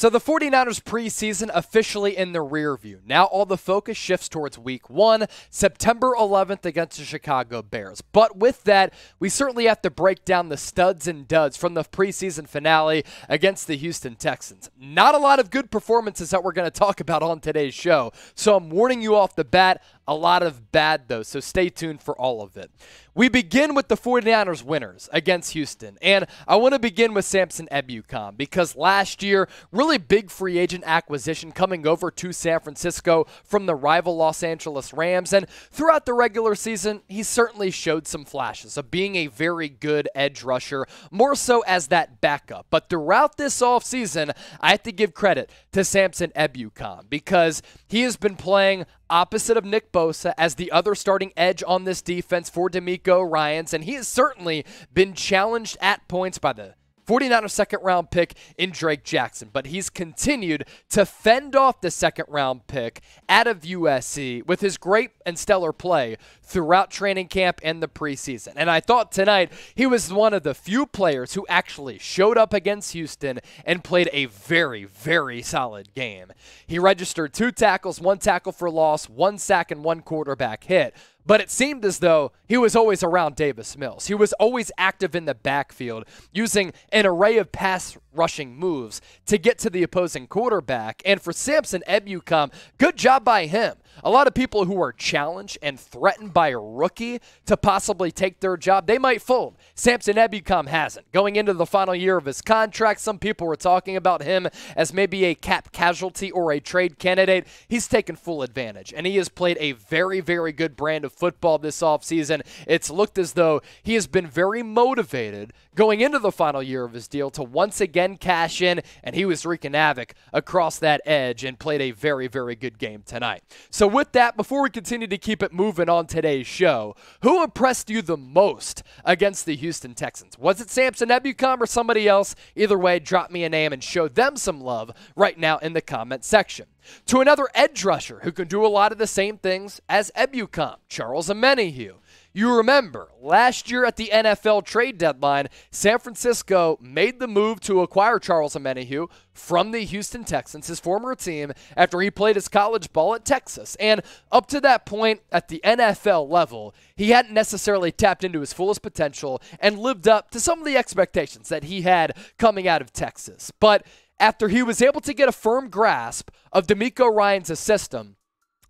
So the 49ers preseason officially in the rear view. Now all the focus shifts towards week 1, September 11th against the Chicago Bears. But with that, we certainly have to break down the studs and duds from the preseason finale against the Houston Texans. Not a lot of good performances that we're going to talk about on today's show. So I'm warning you off the bat, a lot of bad though, so stay tuned for all of it. We begin with the 49ers winners against Houston, and I want to begin with Samson Ebukam because last year, really big free agent acquisition coming over to San Francisco from the rival Los Angeles Rams, and throughout the regular season, he certainly showed some flashes of being a very good edge rusher, more so as that backup. But throughout this offseason, I have to give credit to Samson Ebukam because he has been playing opposite of Nick Bosa as the other starting edge on this defense for D'Amico Ryans, and he has certainly been challenged at points by the 49ers second-round pick in Drake Jackson, but he's continued to fend off the second-round pick out of USC with his great and stellar play throughout training camp and the preseason. And I thought tonight he was one of the few players who actually showed up against Houston and played a very, very solid game. He registered 2 tackles, 1 tackle for loss, 1 sack, and 1 quarterback hit. But it seemed as though he was always around Davis Mills. He was always active in the backfield, using an array of pass rushing moves to get to the opposing quarterback. And for Samson Ebukam, good job by him. A lot of people who are challenged and threatened by a rookie to possibly take their job, they might fold. Samson Ebukam hasn't. Going into the final year of his contract, some people were talking about him as maybe a cap casualty or a trade candidate. He's taken full advantage, and he has played a very, very good brand of football this offseason. It's looked as though he has been very motivated going into the final year of his deal to once again cash in, and he was wreaking havoc across that edge and played a very, very good game tonight. So with that, before we continue to keep it moving on today's show, who impressed you the most against the Houston Texans? Was it Samson Ebukam or somebody else? Either way, drop me a name and show them some love right now in the comment section. To another edge rusher who can do a lot of the same things as Ebukam, Charles Omenihu. You remember, last year at the NFL trade deadline, San Francisco made the move to acquire Charles Omenihu from the Houston Texans, his former team, after he played his college ball at Texas. And up to that point, at the NFL level, he hadn't necessarily tapped into his fullest potential and lived up to some of the expectations that he had coming out of Texas. But after he was able to get a firm grasp of D'Amico Ryans' system,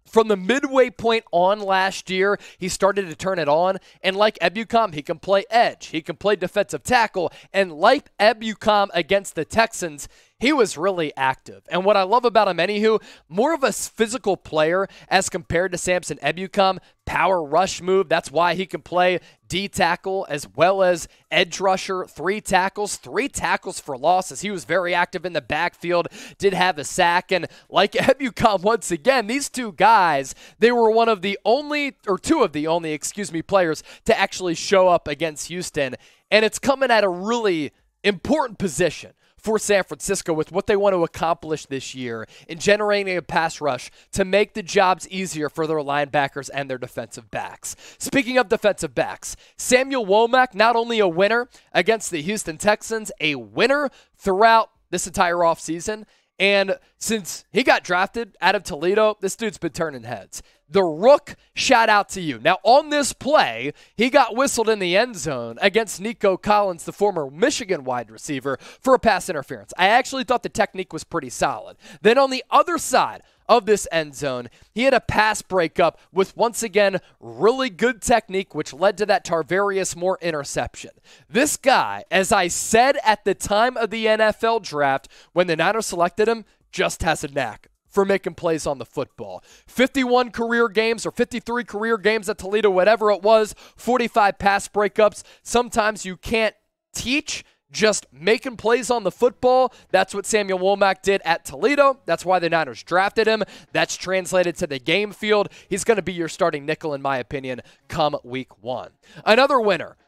from the midway point on last year, he started to turn it on, and like Ebukam, he can play edge, he can play defensive tackle, and like Ebukam against the Texans, he was really active. And what I love about Omenihu, more of a physical player as compared to Samson Ebukam, power rush move. That's why he can play D tackle as well as edge rusher, 3 tackles for losses. He was very active in the backfield, did have a sack, and like Ebukam once again, these two guys, they were one of the only, or two of the only, players to actually show up against Houston. And it's coming at a really important position for San Francisco with what they want to accomplish this year in generating a pass rush to make the jobs easier for their linebackers and their defensive backs. Speaking of defensive backs, Samuel Womack, not only a winner against the Houston Texans, a winner throughout this entire offseason. And since he got drafted out of Toledo, this dude's been turning heads. The Rook, shout out to you. Now, on this play, he got whistled in the end zone against Nico Collins, the former Michigan wide receiver, for a pass interference. I actually thought the technique was pretty solid. Then on the other side of this end zone, he had a pass breakup with, once again, really good technique, which led to that Tarvarius Moore interception. This guy, as I said at the time of the NFL draft, when the Niners selected him, just has a knack for making plays on the football. 51 career games or 53 career games at Toledo, whatever it was, 45 pass breakups. Sometimes you can't teach just making plays on the football. That's what Samuel Womack did at Toledo. That's why the Niners drafted him. That's translated to the game field. He's going to be your starting nickel, in my opinion, come week 1. Another winner.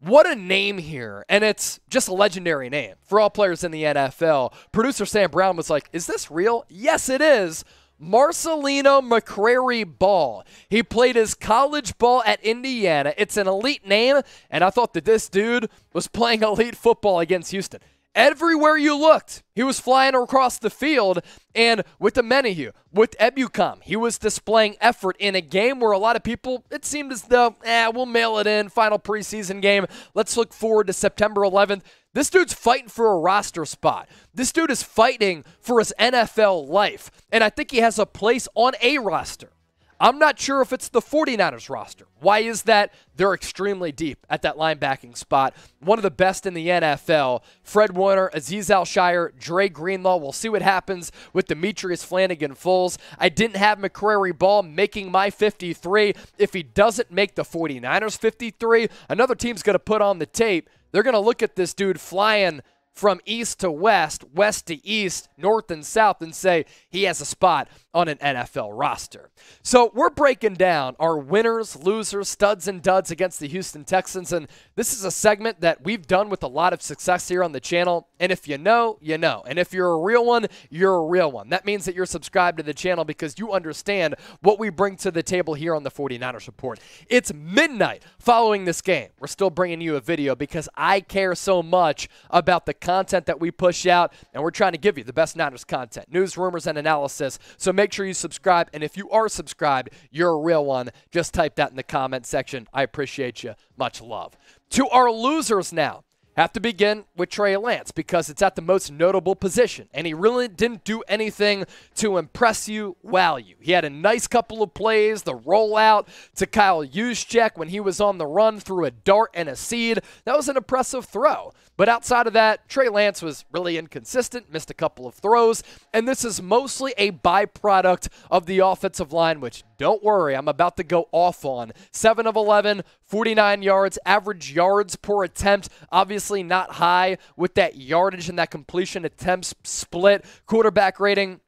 What a name here, and it's just a legendary name for all players in the NFL. Producer Sam Brown was like, is this real? Yes, it is. Marcelino McCrary-Ball. He played his college ball at Indiana. It's an elite name, and I thought that this dude was playing elite football against Houston. Everywhere you looked, he was flying across the field, and with Omenihu, with Ebukam, he was displaying effort in a game where a lot of people, it seemed as though, we'll mail it in, final preseason game, let's look forward to September 11th. This dude's fighting for a roster spot. This dude is fighting for his NFL life, and I think he has a place on a roster. I'm not sure if it's the 49ers roster. Why is that? They're extremely deep at that linebacking spot. One of the best in the NFL. Fred Warner, Azeez Al-Shire, Dre Greenlaw. We'll see what happens with Demetrius Flannigan-Foles. I didn't have McCrary-Ball making my 53. If he doesn't make the 49ers 53, another team's going to put on the tape. They're going to look at this dude flying from east to west, west to east, north and south, and say he has a spot on an NFL roster. So we're breaking down our winners, losers, studs, and duds against the Houston Texans, and this is a segment that we've done with a lot of success here on the channel, and if you know, you know. And if you're a real one, you're a real one. That means that you're subscribed to the channel because you understand what we bring to the table here on the 49ers Report. It's midnight following this game. We're still bringing you a video because I care so much about the content that we push out, and we're trying to give you the best Niners content, news, rumors, and analysis. So make sure you subscribe, and if you are subscribed, you're a real one. Just type that in the comment section. I appreciate you. Much love. To our losers now. Have to begin with Trey Lance because it's at the most notable position, and he really didn't do anything to impress you, wow you. He had a nice couple of plays, the rollout to Kyle Juszczyk when he was on the run through a dart and a seed. That was an impressive throw. But outside of that, Trey Lance was really inconsistent, missed a couple of throws, and this is mostly a byproduct of the offensive line, which, don't worry, I'm about to go off on. 7 of 11, 49 yards, average yards per attempt, obviously not high with that yardage and that completion attempts split. Quarterback rating,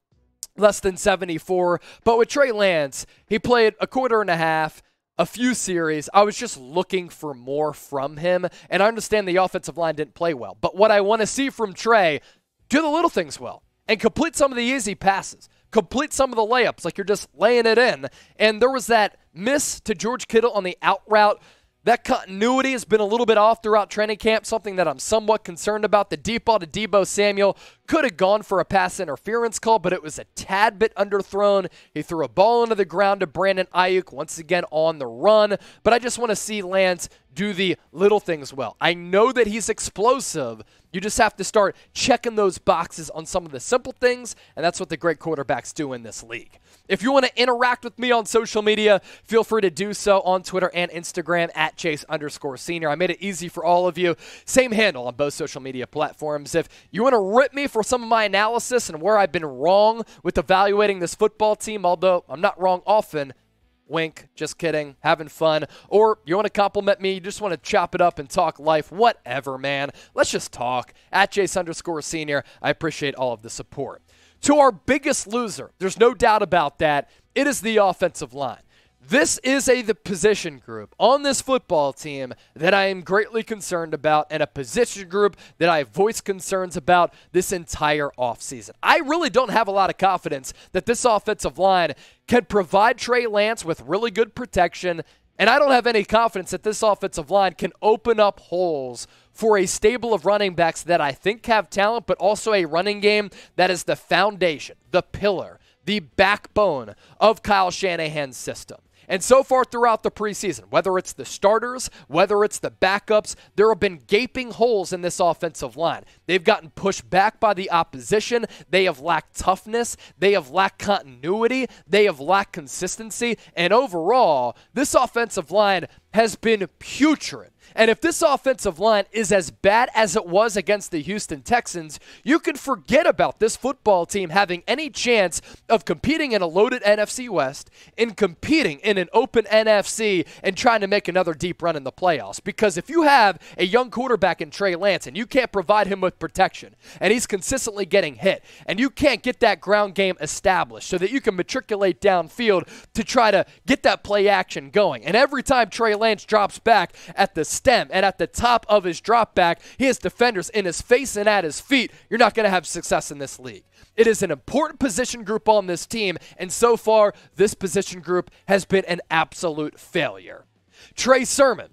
less than 74. But with Trey Lance, he played a quarter and a half, a few series. I was just looking for more from him, and I understand the offensive line didn't play well. But what I want to see from Trey, do the little things well and complete some of the easy passes. Complete some of the layups like you're just laying it in. And there was that miss to George Kittle on the out route. That continuity has been a little bit off throughout training camp, something that I'm somewhat concerned about. The deep ball to Deebo Samuel could have gone for a pass interference call, but it was a tad bit underthrown. He threw a ball into the ground to Brandon Ayuk, once again on the run. But I just want to see Lance do the little things well. I know that he's explosive. You just have to start checking those boxes on some of the simple things, and that's what the great quarterbacks do in this league. If you want to interact with me on social media, feel free to do so on Twitter and Instagram at Chase_Senior. I made it easy for all of you. Same handle on both social media platforms. If you want to rip me for some of my analysis and where I've been wrong with evaluating this football team, although I'm not wrong often, wink, just kidding, having fun. Or you want to compliment me, you just want to chop it up and talk life, whatever, man. Let's just talk. At Chase_Senior, I appreciate all of the support. To our biggest loser, there's no doubt about that, it is the offensive line. This is the position group on this football team that I am greatly concerned about, and a position group that I have voiced concerns about this entire offseason. I really don't have a lot of confidence that this offensive line can provide Trey Lance with really good protection, and I don't have any confidence that this offensive line can open up holes for a stable of running backs that I think have talent, but also a running game that is the foundation, the pillar, the backbone of Kyle Shanahan's system. And so far throughout the preseason, whether it's the starters, whether it's the backups, there have been gaping holes in this offensive line. They've gotten pushed back by the opposition. They have lacked toughness. They have lacked continuity. They have lacked consistency. And overall, this offensive line has been putrid. And if this offensive line is as bad as it was against the Houston Texans, you can forget about this football team having any chance of competing in a loaded NFC West and competing in an open NFC and trying to make another deep run in the playoffs. Because if you have a young quarterback in Trey Lance and you can't provide him with protection and he's consistently getting hit and you can't get that ground game established so that you can matriculate downfield to try to get that play action going. And every time Trey Lance drops back at the stem and at the top of his drop back, he has defenders in his face and at his feet, you're not going to have success in this league. It is an important position group on this team, and so far, this position group has been an absolute failure. Trey Sermon,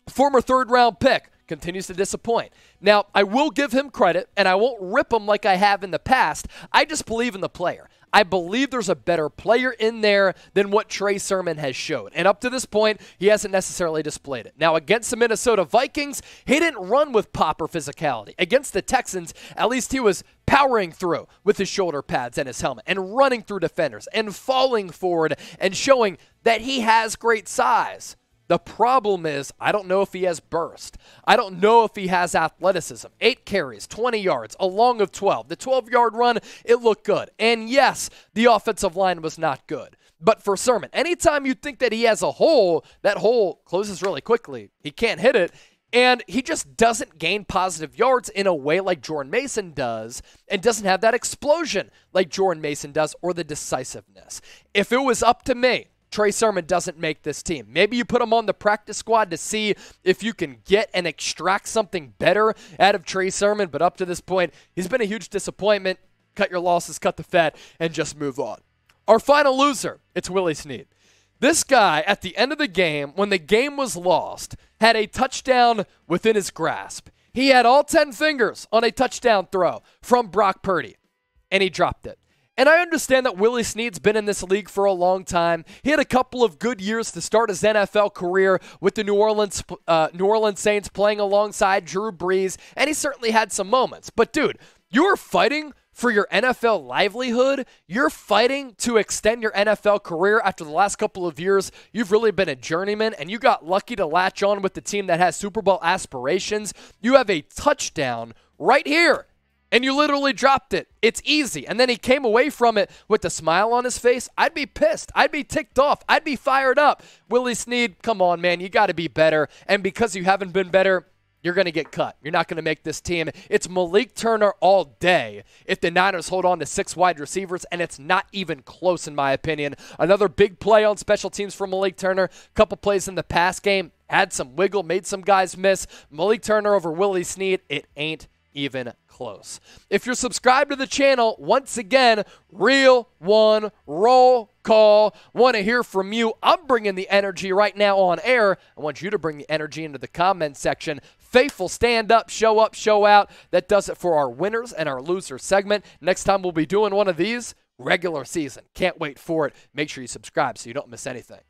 former third-round pick, continues to disappoint. Now, I will give him credit, and I won't rip him like I have in the past. I just believe in the player. I believe there's a better player in there than what Trey Sermon has showed. And up to this point, he hasn't necessarily displayed it. Now, against the Minnesota Vikings, he didn't run with pop or physicality. Against the Texans, at least he was powering through with his shoulder pads and his helmet and running through defenders and falling forward and showing that he has great size. The problem is, I don't know if he has burst. I don't know if he has athleticism. 8 carries, 20 yards, a long of 12. The 12-yard run, it looked good. And yes, the offensive line was not good. But for Sermon, anytime you think that he has a hole, that hole closes really quickly. He can't hit it. And he just doesn't gain positive yards in a way like Jordan Mason does, and doesn't have that explosion like Jordan Mason does, or the decisiveness. If it was up to me, Trey Sermon doesn't make this team. Maybe you put him on the practice squad to see if you can get and extract something better out of Trey Sermon, but up to this point, he's been a huge disappointment. Cut your losses, cut the fat, and just move on. Our final loser, it's Willie Snead. This guy, at the end of the game, when the game was lost, had a touchdown within his grasp. He had all 10 fingers on a touchdown throw from Brock Purdy, and he dropped it. And I understand that Willie Snead's been in this league for a long time. He had a couple of good years to start his NFL career with the New Orleans Saints, playing alongside Drew Brees, and he certainly had some moments. But dude, you are fighting for your NFL livelihood. You're fighting to extend your NFL career after the last couple of years. You've really been a journeyman, and you got lucky to latch on with the team that has Super Bowl aspirations. You have a touchdown right here, and you literally dropped it. It's easy. And then he came away from it with a smile on his face. I'd be pissed. I'd be ticked off. I'd be fired up. Willie Snead, come on, man. You got to be better. And because you haven't been better, you're going to get cut. You're not going to make this team. It's Malik Turner all day if the Niners hold on to 6 wide receivers, and it's not even close in my opinion. Another big play on special teams from Malik Turner. Couple plays in the pass game. Had some wiggle, made some guys miss. Malik Turner over Willie Snead, it ain't even close. If you're subscribed to the channel, once again, real one, roll call. Want to hear from you. I'm bringing the energy right now on air. I want you to bring the energy into the comment section. Faithful stand up, show out. That does it for our winners and our losers segment. Next time we'll be doing one of these, regular season. Can't wait for it. Make sure you subscribe so you don't miss anything.